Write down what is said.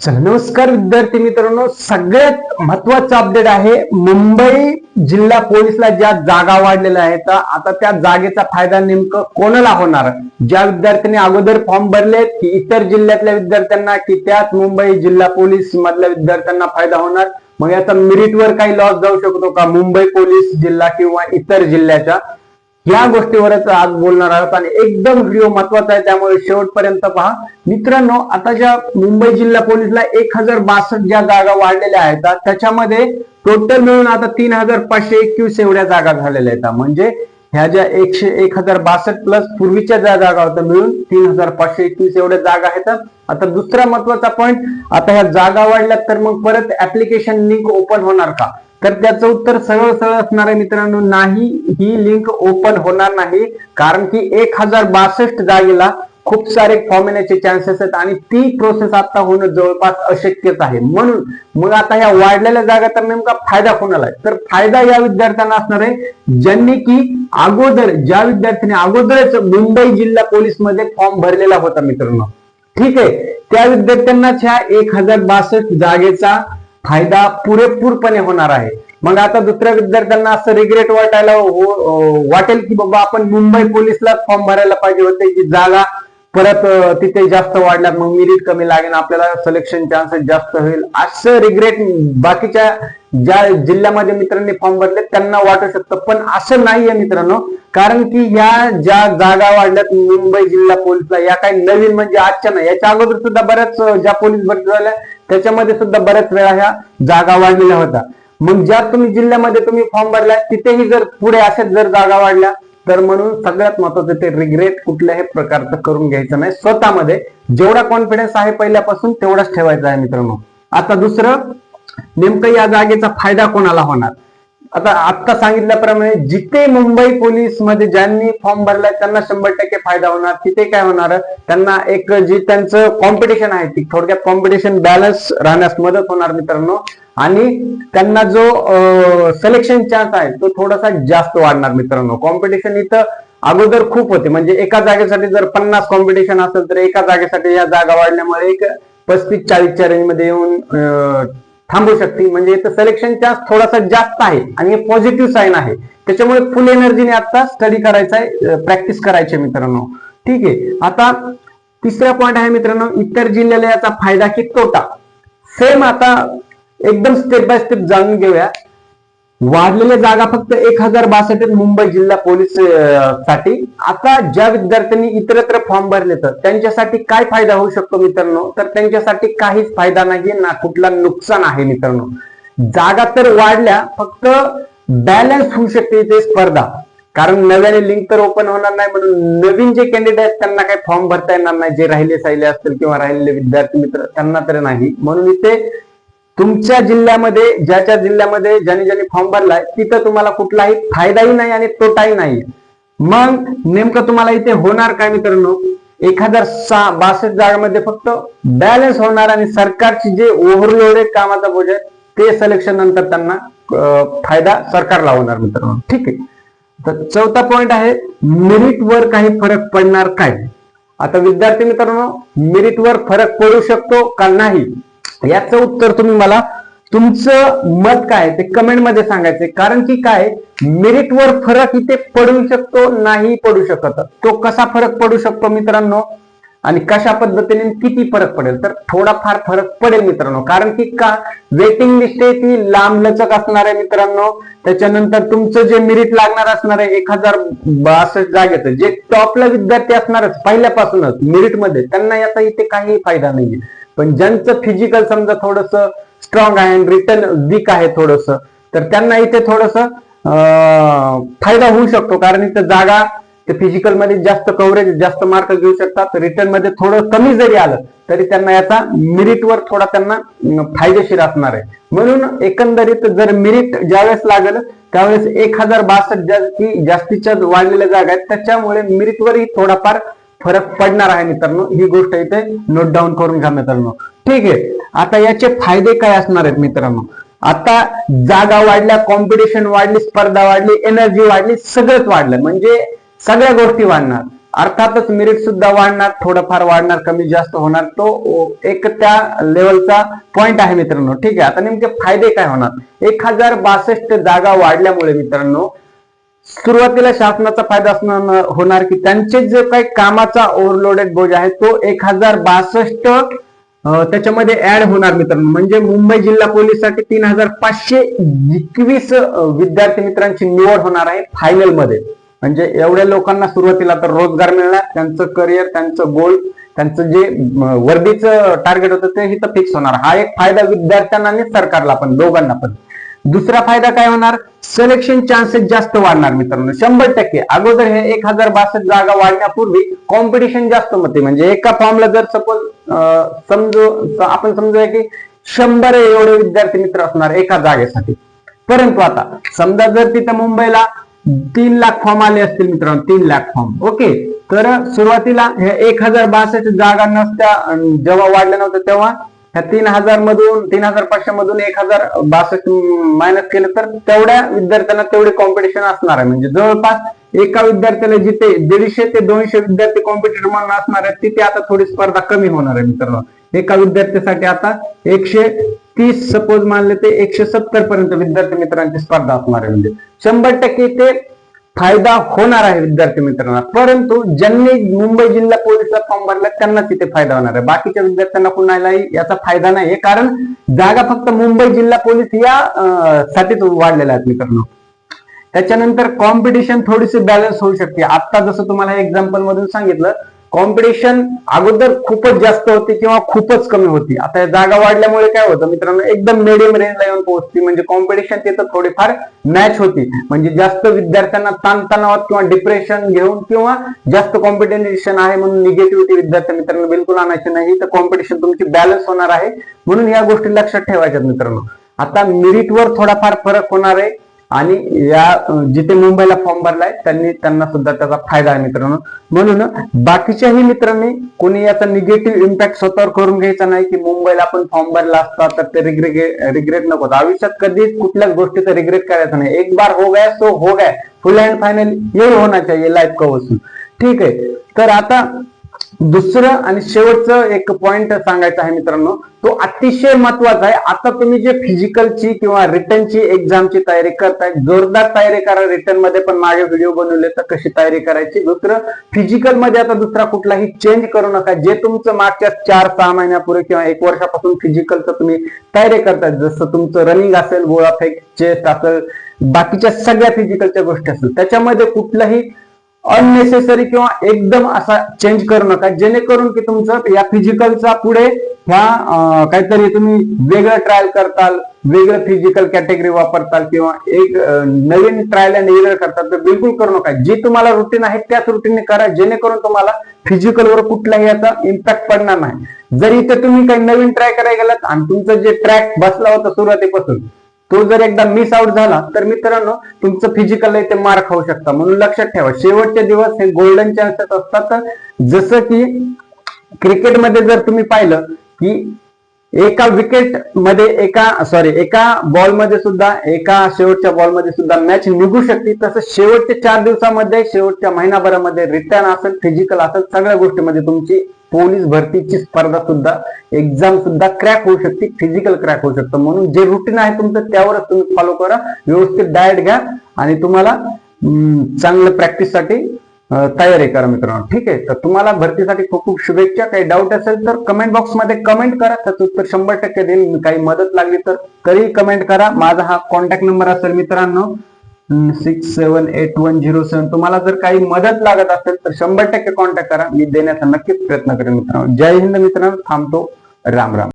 चला नमस्कार विद्यार्थी मित्रांनो, सगळ्यात महत्वाचा अपडेट आहे. मुंबई जिल्हा पोलीसला ज्या जागा वाढलेल्या आहेत, आता त्या जागेचा फायदा नेमकं कोणाला होणार? ज्या विद्यार्थ्यांनी अगोदर फॉर्म भरलेत की इतर जिल्ह्यातल्या विद्यार्थ्यांना की त्याच मुंबई जिल्हा पोलीस मधल्या विद्यार्थ्यांना फायदा होणार? मग याचा मेरिटवर काही लॉस जाऊ शकतो का मुंबई पोलीस जिल्हा किंवा इतर जिल्ह्याच्या? या गोष्टीवरच आज बोलणार आहोत आणि एकदम व्हिडिओ महत्वाचा आहे, त्यामुळे शेवटपर्यंत पहा. मित्रांनो, आता ज्या मुंबई जिल्हा पोलीसला 1062 ज्या जागा वाढलेल्या आहेत, त्याच्यामध्ये टोटल मिळून आता 3521 एवढ्या जागा झालेल्या आहेत. म्हणजे ह्या ज्या 1062 प्लस पूर्वीच्या ज्या जागा होत्या मिळून 3521 एवढ्या जागा आहेत. आता दुसरा महत्वाचा पॉइंट, आता ह्या जागा वाढल्यात तर मग परत ऍप्लिकेशन लिंक ओपन होणार का? तर त्याचं उत्तर सरळ सरळ असणार आहे मित्रांनो, नाही, ही लिंक ओपन होणार नाही. कारण की 1062 जागेला खूप सारे फॉर्म येण्याचे चान्सेस आहेत आणि ती प्रोसेस आता होणं जवळपास अशक्यच आहे. म्हणून मग आता ह्या वाढलेल्या जागा तर नेमका फायदा कोणाला आहे? तर फायदा या विद्यार्थ्यांना असणार आहे ज्यांनी की ज्या विद्यार्थ्यांनी अगोदरच मुंबई जिल्हा पोलीस मध्ये फॉर्म भरलेला होता मित्रांनो. ठीक आहे, त्या विद्यार्थ्यांनाच ह्या 1062 जागेचा फायदा पुरेपूरपणे होणार आहे. मग आता दुसऱ्या विद्यार्थ्यांना असं रिग्रेट वाटेल की बाबा आपण मुंबई पोलीसला फॉर्म भरायला पाहिजे होते, की जागा परत तिथे जास्त वाढल्यात, मग मेरिट कमी लागेल, आपल्याला सिलेक्शन चान्सेस जास्त होईल, असं रिग्रेट बाकीच्या ज्या जिल्ह्यामध्ये मित्रांनी फॉर्म भरले त्यांना वाटू शकतं. पण असं नाहीये मित्रांनो, कारण की या ज्या जागा वाढल्यात मुंबई जिल्हा पोलीसला, या काही नवीन म्हणजे आजच्या नाही, याच्या अगोदर सुद्धा बऱ्याच ज्या पोलीस भरती झाल्या त्याच्यामध्ये सुद्धा बऱ्याच वेळा ह्या जागा वाढलेल्या होत्या. मग ज्या तुम्ही जिल्ह्यामध्ये तुम्ही फॉर्म भरला तिथेही जर पुढे अशाच जर जागा वाढल्या तर म्हणून सगळ्यात महत्वाचं ते रिग्रेट कुठल्याही प्रकारचं करून घ्यायचं नाही. स्वतःमध्ये जेवढा कॉन्फिडन्स आहे पहिल्यापासून तेवढाच ठेवायचा आहे मित्रांनो. आता दुसरं, नेमकं या जागेचा फायदा कोणाला होणार? आता सांगितल्याप्रमाणे जिथे मुंबई पोलीस मध्ये ज्यांनी फॉर्म भरलाय त्यांना 100% फायदा होणार. तिथे काय होणार, त्यांना एक जी त्यांचं कॉम्पिटिशन आहे ती थोडक्यात कॉम्पिटिशन बॅलन्स राहण्यास मदत होणार मित्रांनो. आणि त्यांना जो सिलेक्शन चान्स आहे तो थोडासा जास्त वाढणार मित्रांनो. कॉम्पिटिशन इथं अगोदर खूप होते, म्हणजे एका जागेसाठी जर 50 कॉम्पिटिशन असेल तर एका जागेसाठी या जागा वाढल्यामुळे एक 35-40च्या रेंज मध्ये येऊन थांबू शकते. म्हणजे इथं सिलेक्शन चान्स थोडासा जास्त आहे आणि हे पॉझिटिव्ह साईन आहे. त्याच्यामुळे फुल एनर्जीने आता स्टडी करायचा आहे, प्रॅक्टिस करायची मित्रांनो. ठीक आहे, आता तिसरा पॉइंट आहे मित्रांनो, इतर जिल्ह्याला याचा फायदा की तोटा. सेम आता एकदम स्टेप बाय स्टेप जाणून घेऊया. वाढलेल्या जागा फक्त 1062 मुंबई जिल्हा पोलीस साठी. आता ज्या विद्यार्थ्यांनी इतरत्र फॉर्म भरले तर त्यांच्यासाठी काय फायदा होऊ शकतो मित्रांनो? तर त्यांच्यासाठी काहीच फायदा नाही ना, कुठला नुकसान आहे मित्रांनो. जागा तर वाढल्या, फक्त बॅलन्स होऊ शकते इथे स्पर्धा, कारण नव्याने लिंक तर ओपन होणार नाही. म्हणून नवीन जे कॅन्डिडेट त्यांना काही फॉर्म भरता येणार नाही, जे राहिले असतील किंवा राहिलेले विद्यार्थी मित्र त्यांना तर नाही. म्हणून इथे तुमच्या जिल्ह्यामध्ये ज्याच्या जिल्ह्यामध्ये ज्यांनी फॉर्म भरलाय तिथं तुम्हाला कुठलाही फायदाही नाही आणि तोटाही नाही. मग नेमकं तुम्हाला इथे होणार काय मित्रांनो? 1062 जागांमध्ये फक्त बॅलन्स होणार आणि सरकारची जे ओव्हरलोडेड कामाचा बोज आहे ते सिलेक्शन नंतर त्यांना फायदा सरकारला होणार मित्रांनो. ठीक आहे, तर चौथा पॉइंट आहे, मेरिटवर काही फरक पडणार काय? आता विद्यार्थी मित्रांनो, मेरिटवर फरक पडू शकतो का नाही याचं उत्तर तुम्ही मला, तुमचं मत काय ते कमेंट मध्ये सांगायचे. कारण की काय, मेरिटवर फरक इथे पडू शकतो, नाही पडू शकत. तो कसा फरक पडू शकतो मित्रांनो आणि कशा पद्धतीने किती फरक पडेल? तर थोडाफार फरक पडेल मित्रांनो. कारण की का, वेटिंग लिस्ट आहे ती लांबलचक असणार आहे मित्रांनो. त्याच्यानंतर तुमचं जे मेरिट लागणार असणार आहे 1062 जागेचं, जे टॉपला विद्यार्थी असणारच पहिल्यापासूनच मेरिट मध्ये, त्यांना याचा इथे काही फायदा नाहीये. पण ज्यांचं फिजिकल समजा थोडस स्ट्रॉंग आहे, रिटर्न वीक आहे थोडस, तर त्यांना इथे थोडस फायदा होऊ शकतो. कारण इथे जागा ते फिजिकल मध्ये जास्त कव्हरेज, जास्त मार्क घेऊ शकतात. रिटर्न मध्ये थोडं कमी जरी आलं तरी त्यांना याचा मेरिटवर थोडा त्यांना फायदेशीर असणार आहे. म्हणून एकंदरीत जर मेरिट ज्यावेळेस लागेल त्यावेळेस 1062 जास्तीच्या वाढलेल्या जागा आहेत, त्याच्यामुळे मेरिटवरही थोडाफार फरक पडणार आहे मित्रांनो. ही गोष्ट इथे नोट डाऊन करून घ्या मित्रांनो. ठीक आहे, आता याचे फायदे काय असणार आहेत मित्रांनो? आता जागा वाढल्या, कॉम्पिटिशन वाढली, स्पर्धा वाढली, एनर्जी वाढली, सगळंच वाढलं, म्हणजे सगळ्या गोष्टी वाढणार. अर्थातच मेरिट सुद्धा वाढणार, थोडंफार वाढणार, कमी जास्त होणार, तो एक त्या लेवलचा पॉइंट आहे मित्रांनो. ठीक आहे, आता नेमके फायदे काय होणार? 1062 जागा वाढल्यामुळे मित्रांनो सुरुवातीला शासनाचा फायदा असणार होणार की त्यांचे जे काही कामाचा ओव्हरलोडेड बोज आहे तो 1062 त्याच्यामध्ये ऍड होणार मित्रांनो. म्हणजे मुंबई जिल्हा पोलीससाठी 3521 विद्यार्थी मित्रांची निवड होणार आहे फायनल मध्ये. म्हणजे एवढ्या लोकांना सुरुवातीला तर रोजगार मिळणार, त्यांचं करिअर, त्यांचं गोल, त्यांचं जे वर्दीचं टार्गेट होतं ते इथं फिक्स होणार. हा एक फायदा विद्यार्थ्यांना आणि सरकारला पण, दोघांना पण. दुसरा फायदा काय होणार? सिलेक्शन चान्सेस जास्त वाढणार मित्रांनो 100%. अगोदर हे 1062 जागा वाढण्यापूर्वी कॉम्पिटिशन जास्त होते. म्हणजे एका फॉर्मला जर सपोज आपण समजूया की 100 एवढे विद्यार्थी मित्र असणार एका जागेसाठी. परंतु आता समजा जर तिथे मुंबईला 3 लाख फॉर्म आले असतील मित्रांनो, 3 लाख फॉर्म, ओके, तर सुरुवातीला हे 1062 जागा नसत्या, जेव्हा वाढल्या नव्हत्या तेव्हा ह्या 3000 मधून 3500 मधून 1062 मायनस केलं तर तेवढ्या विद्यार्थ्यांना तेवढे कॉम्पिटिशन असणार आहे. म्हणजे जवळपास एका विद्यार्थ्याला जिथे 150 ते 200 विद्यार्थी कॉम्पिटिटर म्हणून असणार आहेत तिथे आता थोडी स्पर्धा कमी होणार आहे मित्रांनो. एका विद्यार्थ्यासाठी आता 130 सपोज मानले ते 170 पर्यंत विद्यार्थी मित्रांची स्पर्धा असणार आहे. म्हणजे 100% ते फायदा होणार आहे विद्यार्थी मित्रांना. परंतु ज्यांनी मुंबई जिल्हा पोलीसला फॉर्म भरला त्यांनाच इथे फायदा होणार आहे. बाकीच्या विद्यार्थ्यांना कुणालाही याचा फायदा नाही, कारण जागा फक्त मुंबई जिल्हा पोलीस या साठीच वाढलेल्या आहेत मित्रांनो. त्याच्यानंतर कॉम्पिटिशन थोडीशी बॅलन्स होऊ शकते. आता जसं तुम्हाला एक्झाम्पल मधून सांगितलं, कॉम्पिटिशन अगोदर खूपच जास्त होती किंवा खूपच कमी होती. आता जागा वाढल्यामुळे काय होतं मित्रांनो, एकदम मिडियम रेंजला येऊन पोहोचती. म्हणजे कॉम्पिटिशन तिथं थोडीफार मॅच होती. म्हणजे जास्त विद्यार्थ्यांना ताणतणावात किंवा डिप्रेशन घेऊन किंवा जास्त कॉम्पिटिशन आहे म्हणून निगेटिव्हिटी विद्यार्थी मित्रांनो बिलकुल आणायची नाही. तर कॉम्पिटिशन तुमची बॅलन्स होणार आहे, म्हणून या गोष्टी लक्षात ठेवायच्यात मित्रांनो. आता मेरिटवर थोडाफार फरक होणार आहे आणि या जिथे मुंबईला फॉर्म भरलाय त्यांना सुद्धा त्याचा फायदा आहे मित्रांनो. म्हणून बाकीच्याही मित्रांनी कोणी याचा निगेटिव्ह इम्पॅक्ट स्वतःवर करून घ्यायचा नाही की मुंबईला आपण फॉर्म भरला असता तर ते रिग्रेट नको. आयुष्यात कधीच कुठल्याच गोष्टीचा रिग्रेट करायचा नाही. एक बार हो गया सो हो गया, फुल अँड फायनल यही होना चाहिए लाइफ का वसूल. ठीक आहे, तर आता दुसरं आणि शेवटचं एक पॉइंट सांगायचा आहे मित्रांनो, तो अतिशय महत्वाचा आहे. आता तुम्ही जे फिजिकलची किंवा रिटर्नची एक्झामची तयारी करताय, जोरदार तयारी करा. रिटर्न मध्ये पण मागे व्हिडिओ बनवले तर कशी तयारी करायची. दुसरं, फिजिकल मध्ये आता दुसरा कुठलाही चेंज करू नका. जे तुमचं मागच्या 4-6 महिन्यापूर्वी किंवा 1 वर्षापासून फिजिकलचं तुम्ही तयारी करताय, जसं तुमचं रनिंग असेल, गोळा फेक, चेस्ट असेल, बाकीच्या सगळ्या फिजिकलच्या गोष्टी असेल, त्याच्यामध्ये कुठलाही अननेसेसरी किंवा एकदम असा चेंज करू नका, जेणेकरून की तुमचं या फिजिकलचा पुढे ह्या काहीतरी तुम्ही वेगळं ट्रायल करताल, वेगळं फिजिकल कॅटेगरी वापरताल किंवा एक नवीन ट्रायल अँड एरर करताल, तर बिलकुल करू नका. जी तुम्हाला रुटीन आहे त्याच रुटीनने करा, जेणेकरून तुम्हाला फिजिकलवर कुठलाही याचा इम्पॅक्ट पडणार नाही. जर इथे तुम्ही काही नवीन ट्राय करायला गेलात आणि तुमचं जे ट्रॅक बसला होता सुरुवातीपासून तो जर एकदा मिस आउट झाला तर मित्रांनो तुमचं फिजिकल ते मार खाऊ शकता. म्हणून लक्षात ठेवा, शेवटचे दिवस हे गोल्डन चान्सेस असतात. जसं की क्रिकेटमध्ये जर तुम्ही पाहिलं की एका विकेट मध्ये एका बॉलमध्ये सुद्धा, एका शेवटच्या बॉलमध्ये सुद्धा मॅच निघू शकते. तसं शेवटच्या 4 दिवसामध्ये, शेवटच्या महिनाभरामध्ये रिटर्न असेल, फिजिकल असेल, सगळ्या गोष्टीमध्ये तुमची पोलीस भरतीची स्पर्धा सुद्धा, एक्झाम सुद्धा क्रॅक होऊ शकते, फिजिकल क्रॅक होऊ शकतं. म्हणून जे रुटीन आहे तुमचं त्यावरच तुम्ही फॉलो करा, व्यवस्थित डाएट घ्या आणि तुम्हाला चांगलं प्रॅक्टिससाठी तयारी करा मित्रांनो. ठीक आहे, तर तुम्हाला भरतीसाठी खूप खूप शुभेच्छा. काही डाऊट असेल तर कमेंट बॉक्स मध्ये कमेंट करा, त्याचं उत्तर 100% देईल. काही मदत लागली तर तरी कमेंट करा. माझा हा कॉन्टॅक्ट नंबर असेल मित्रांनो 678107. तुम्हाला जर काही मदत लागत असेल तर 100% कॉन्टॅक्ट करा, मी देण्याचा नक्कीच प्रयत्न करेन मित्रांनो. जय हिंद मित्रांनो, थांबतो. राम राम.